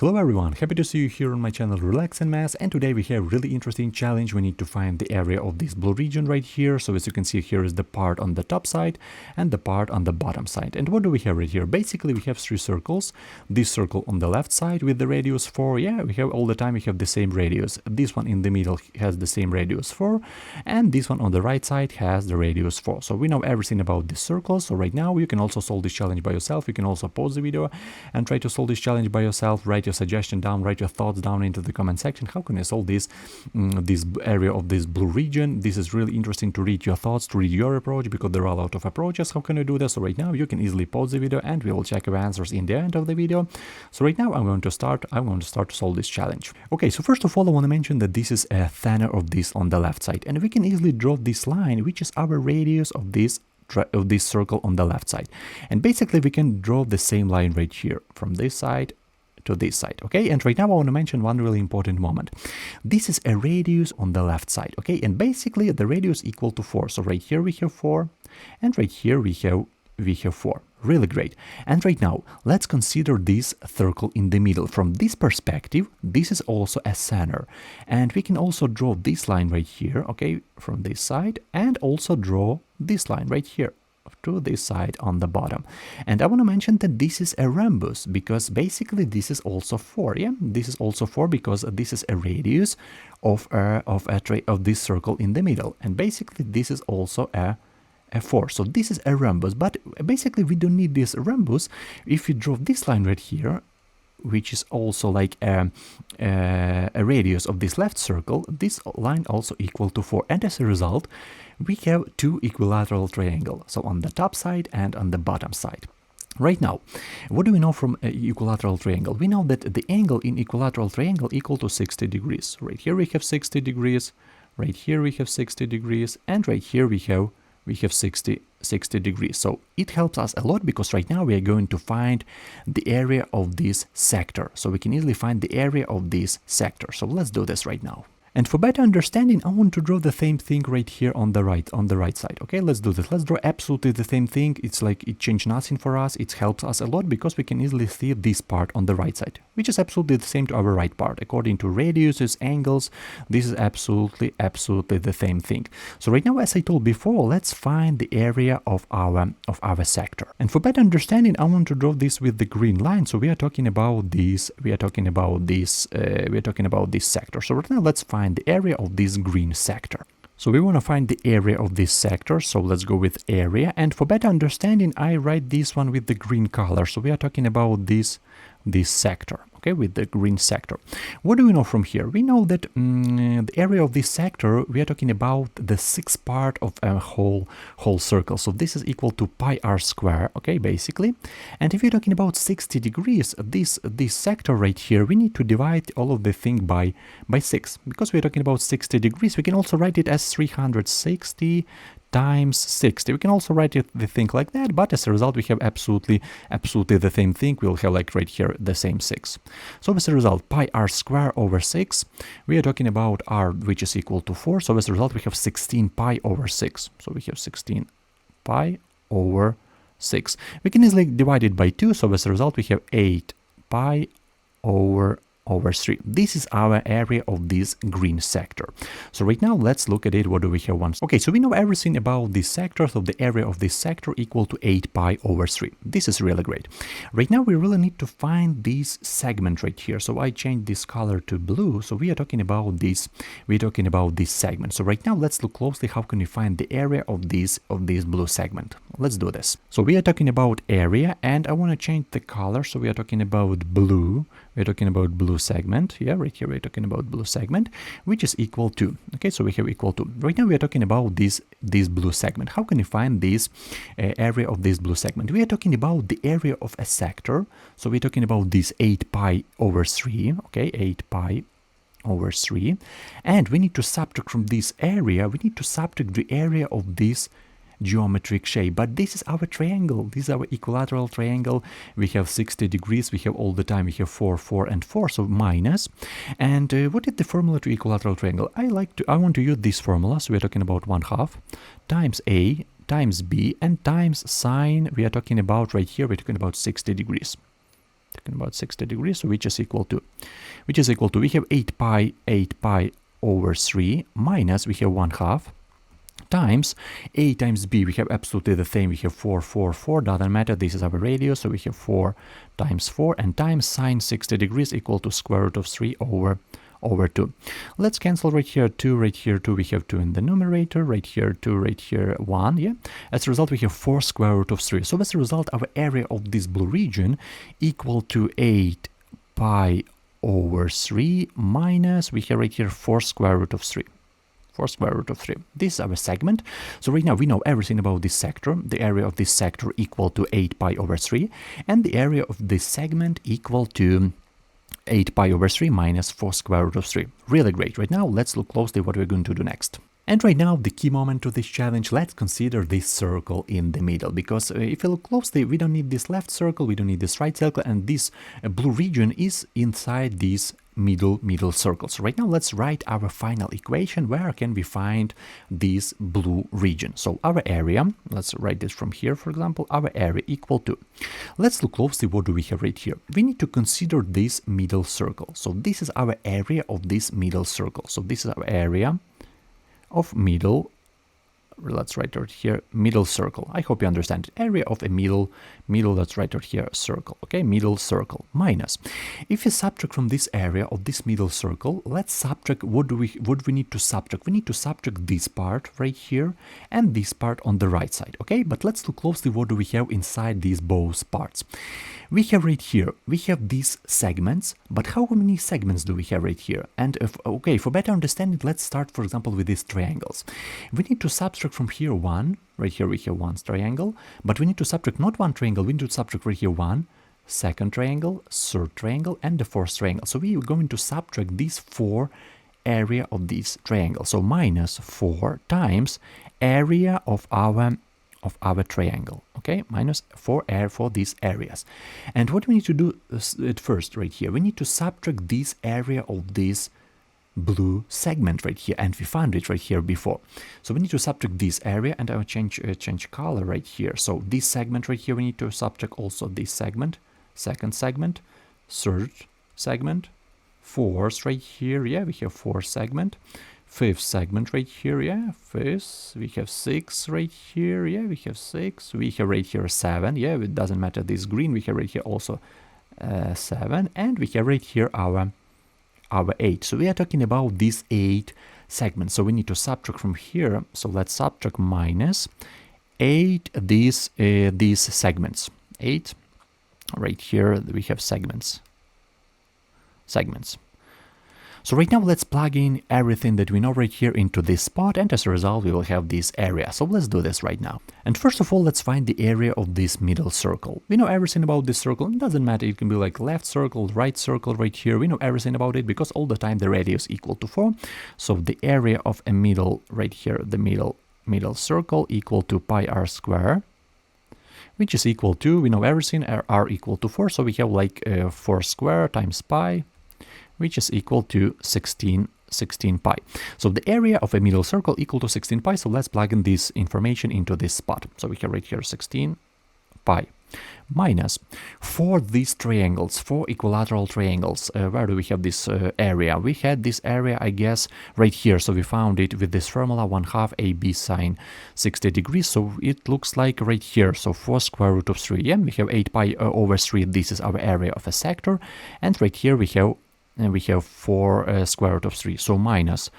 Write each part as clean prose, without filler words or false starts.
Hello everyone, happy to see you here on my channel Relax and Math, and today we have a really interesting challenge. We need to find the area of this blue region right here. So as you can see, here is the part on the top side and the part on the bottom side. And what do we have right here? Basically we have three circles. This circle on the left side with the radius 4, we have all the time we have the same radius. This one in the middle has the same radius 4, and this one on the right side has the radius 4. So we know everything about this circle. So right now you can also solve this challenge by yourself. You can also pause the video and try to solve this challenge by yourself. Write your suggestion down, write your thoughts down into the comment section. How can I solve this this area of this blue region? This is really interesting to read your thoughts, to read your approach, because there are a lot of approaches. How can you do this? So right now you can easily pause the video and we will check your answers in the end of the video. So right now I'm going to start to solve this challenge. Okay, so first of all I want to mention that this is a center of this on the left side, and we can easily draw this line, which is our radius of this circle on the left side. And basically we can draw the same line right here from this side to this side. Okay, and right now I want to mention one really important moment. This is a radius on the left side. Okay, and basically the radius equal to 4. So right here we have 4, and right here we have 4. Really great. And right now let's consider this circle in the middle. From this perspective, this is also a center, and we can also draw this line right here, okay, from this side, and also draw this line right here to this side on the bottom. And I want to mention that this is a rhombus because basically this is also 4. This is also 4 because this is a radius of this circle in the middle, and basically this is also a 4. So this is a rhombus, but basically we don't need this rhombus. If you draw this line right here, which is also like a radius of this left circle, this line also equal to 4, and as a result we have two equilateral triangles, so on the top side and on the bottom side. Right now, what do we know from equilateral triangle? We know that the angle in equilateral triangle equal to 60 degrees. Right here we have 60 degrees, right here we have 60 degrees, and right here we have 60 degrees. So it helps us a lot because right now we are going to find the area of this sector. So we can easily find the area of this sector. So let's do this right now. And for better understanding, I want to draw the same thing right here on the right side. Okay, let's do this. Let's draw absolutely the same thing. It's like it changed nothing for us. It helps us a lot because we can easily see this part on the right side, which is absolutely the same to our right part. According to radiuses, angles, this is absolutely the same thing. So right now, as I told before, let's find the area of our sector. And for better understanding, I want to draw this with the green line. So we are talking about this. We are talking about this sector. So right now, let's find the area of this green sector. So we want to find the area of this sector, so let's go with area, and for better understanding I write this one with the green color. So we are talking about this sector, okay, with the green sector. What do we know from here? We know that the area of this sector, we are talking about the sixth part of a whole circle. So this is equal to pi r square, okay, basically. And if you're talking about 60 degrees, this sector right here, we need to divide all of the thing by 6. Because we're talking about 60 degrees, we can also write it as 360 times 60. We can also write the thing like that, but as a result we have absolutely the same thing. We'll have like right here the same 6. So as a result, pi r square over 6, we are talking about r, which is equal to 4. So as a result we have 16 pi over 6. So we have 16 pi over 6. We can easily divide it by 2. So as a result we have 8 pi over 3. This is our area of this green sector. So right now let's look at it. What do we have once? Okay, so we know everything about this sector. So the area of this sector equal to 8 pi over 3. This is really great. Right now we really need to find this segment right here. So I changed this color to blue. So we are talking about this. We're talking about this segment. So right now let's look closely. How can we find the area of this blue segment? Let's do this. So we are talking about area, and I want to change the color. So we are talking about blue. We're talking about blue segment. Right here we're talking about blue segment, which is equal to, okay, so we have equal to. Right now we are talking about this blue segment. How can you find this area of this blue segment? We are talking about the area of a sector. So we're talking about this 8 pi over 3, okay, 8 pi over 3, and we need to subtract from this area, we need to subtract the area of this geometric shape. But this is our triangle. This is our equilateral triangle. We have 60 degrees. We have all the time. We have 4, 4, and 4. So minus. And what is the formula to equilateral triangle? I want to use this formula. So we're talking about 1/2 times A times B and times sine. We are talking about right here. We're talking about 60 degrees. talking about 60 degrees, so which is equal to, we have 8 pi over 3 minus, we have 1/2 times a times b. We have absolutely the same. We have 4, 4, 4, doesn't matter. This is our radius, so we have 4 times 4, and times sine 60 degrees equal to square root of 3 over 2. Let's cancel right here 2, right here 2. We have 2 in the numerator, right here 2, right here 1. Yeah. As a result, we have 4 square root of 3. So as a result, our area of this blue region equal to 8 pi over 3 minus, we have right here 4 square root of 3. 4 square root of 3. This is our segment. So right now we know everything about this sector. The area of this sector equal to 8 pi over 3, and the area of this segment equal to 8 pi over 3 minus 4 square root of 3. Really great. Right now, let's look closely what we're going to do next. And right now, the key moment to this challenge, let's consider this circle in the middle, because if you look closely, we don't need this left circle, we don't need this right circle, and this blue region is inside these middle circle. So right now, let's write our final equation. Where can we find this blue region? So our area, let's write this from here, for example, our area equal to, let's look closely, what do we have right here? We need to consider this middle circle. So this is our area of this middle circle. So this is our area of middle, let's write right here, middle circle. I hope you understand. Area of a middle, let's write right here, circle. Okay, middle circle minus. If you subtract from this area of this middle circle, let's subtract, what do we need to subtract? We need to subtract this part right here and this part on the right side. Okay, but let's look closely, what do we have inside these both parts? We have right here, we have these segments, but how many segments do we have right here? And okay, for better understanding, let's start, for example, with these triangles. We need to subtract from here 1, right here we have 1 triangle, but we need to subtract not 1 triangle, we need to subtract right here 1, second triangle, third triangle, and the fourth triangle. So we are going to subtract these 4 area of this triangle. So minus 4 times area of our triangle, okay, minus 4 for these areas. And what we need to do at first right here, we need to subtract this area of this blue segment right here, and we found it right here before. So we need to subtract this area, and I will change color right here. So this segment right here, we need to subtract also this segment, second segment, third segment, fourth right here, yeah, we have 4th segment, 5th segment right here, yeah, 5th, we have 6 right here, yeah, we have 6, we have right here 7, yeah, it doesn't matter this green, we have right here also 7, and we have right here our 8. So we are talking about these 8 segments. So we need to subtract from here. So let's subtract minus 8 these segments. 8 right here we have segments. So right now let's plug in everything that we know right here into this spot, and as a result we will have this area. So let's do this right now. And first of all, let's find the area of this middle circle. We know everything about this circle. It doesn't matter, it can be like left circle, right circle right here. We know everything about it because all the time the radius equal to 4. So the area of a middle right here, the middle circle equal to pi r square, which is equal to, we know everything, r equal to 4. So we have like 4 square times pi, which is equal to 16 pi. So the area of a middle circle equal to 16 pi. So let's plug in this information into this spot. So we have right here 16 pi minus for these triangles, 4 equilateral triangles. Where do we have this area? We had this area, I guess, right here. So we found it with this formula 1/2 AB sine 60 degrees. So it looks like right here. So 4 square root of 3. Yeah, we have 8 pi over 3. This is our area of a sector. And right here we have 4 square root of 3. So minus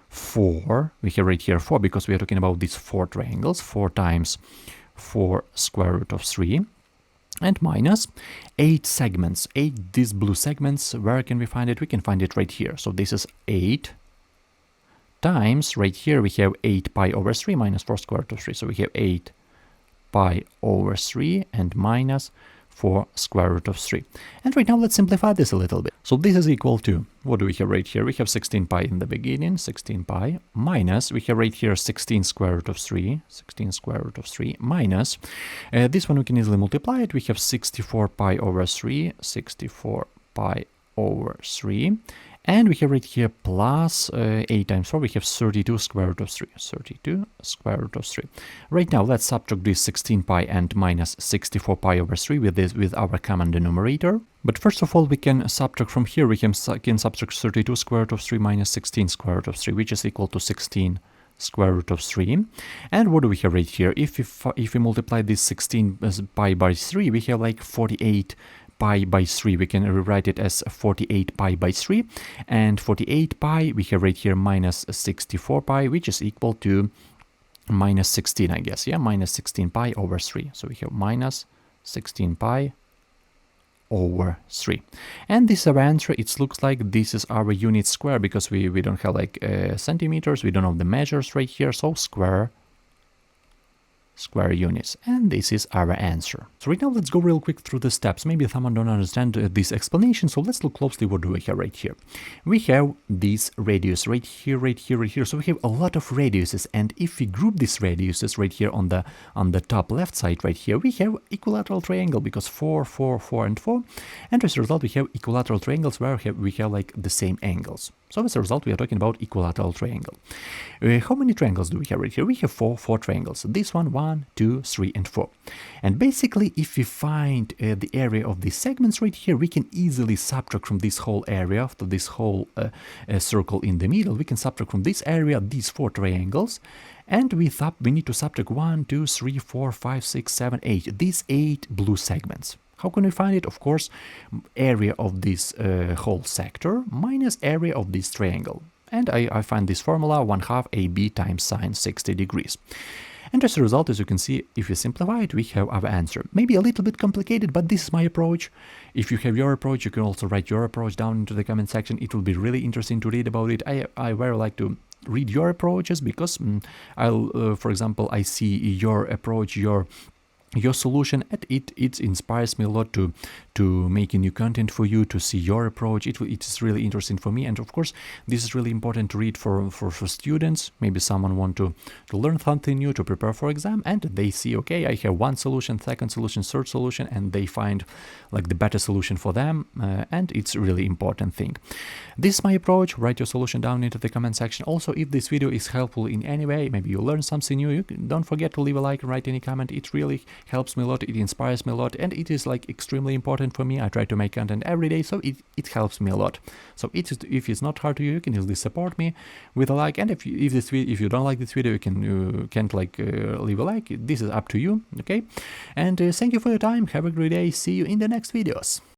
4, we have right here 4 because we are talking about these 4 triangles, 4 times 4 square root of 3, and minus 8 segments, 8 these blue segments. Where can we find it? We can find it right here. So this is 8 times, right here we have 8 pi over 3 minus 4 square root of 3. So we have 8 pi over 3 and minus 4 square root of 3. And right now let's simplify this a little bit. So this is equal to, what do we have right here? We have 16 pi in the beginning, 16 pi minus, we have right here 16 square root of 3, 16 square root of 3 minus, this one we can easily multiply it. We have 64 pi over 3, 64 pi over 3, And we have right here plus 8 times 4, we have 32 square root of 3. 32 square root of 3. Right now, let's subtract this 16 pi and minus 64 pi over 3 with our common denominator. But first of all, we can subtract from here, we can subtract 32 square root of 3 minus 16 square root of 3, which is equal to 16 square root of 3. And what do we have right here? If we multiply this 16 pi by 3, we have like 48 pi by 3. We can rewrite it as 48 pi by 3. And 48 pi, we have right here minus 64 pi, which is equal to minus 16, I guess. Yeah, minus 16 pi over 3. So we have minus 16 pi over 3. And this is our answer. It looks like this is our unit square, because we don't have like centimeters, we don't have the measures right here, so square units, and this is our answer. So right now let's go real quick through the steps. Maybe someone don't understand this explanation, so let's look closely. What do we have right here? We have this radius right here, right here, right here. So we have a lot of radiuses, and if we group these radiuses right here on the top left side right here, we have equilateral triangle, because 4, 4, 4, and 4, and as a result we have equilateral triangles where we have like the same angles. So as a result, we are talking about equilateral triangle. How many triangles do we have right here? We have four triangles. This one, 2, 3, and 4. And basically, if we find the area of these segments right here, we can easily subtract from this whole area, to this whole circle in the middle. We can subtract from this area these 4 triangles. And we need to subtract 1, 2, 3, 4, 5, 6, 7, 8. These 8 blue segments. How can we find it? Of course, area of this whole sector minus area of this triangle. And I find this formula 1/2 AB times sine 60 degrees. And as a result, as you can see, if we simplify it, we have our answer. Maybe a little bit complicated, but this is my approach. If you have your approach, you can also write your approach down into the comment section. It will be really interesting to read about it. I very like to read your approaches, because for example, I see your approach, your solution, and it inspires me a lot to make a new content for you, to see your approach. It is really interesting for me, and of course this is really important to read for students. Maybe someone want to learn something new, to prepare for exam, and they see, okay, I have one solution, second solution, third solution, and they find like the better solution for them, and it's a really important thing. This is my approach. Write your solution down into the comment section. Also, if this video is helpful in any way, maybe you learn something new, don't forget to leave a like and write any comment. It really helps me a lot, it inspires me a lot, and it is like extremely important for me. I try to make content every day, so it helps me a lot. So if it's not hard to you can easily support me with a like, and if you don't like this video, you can't like leave a like. This is up to you, okay? And thank you for your time. Have a great day. See you in the next videos.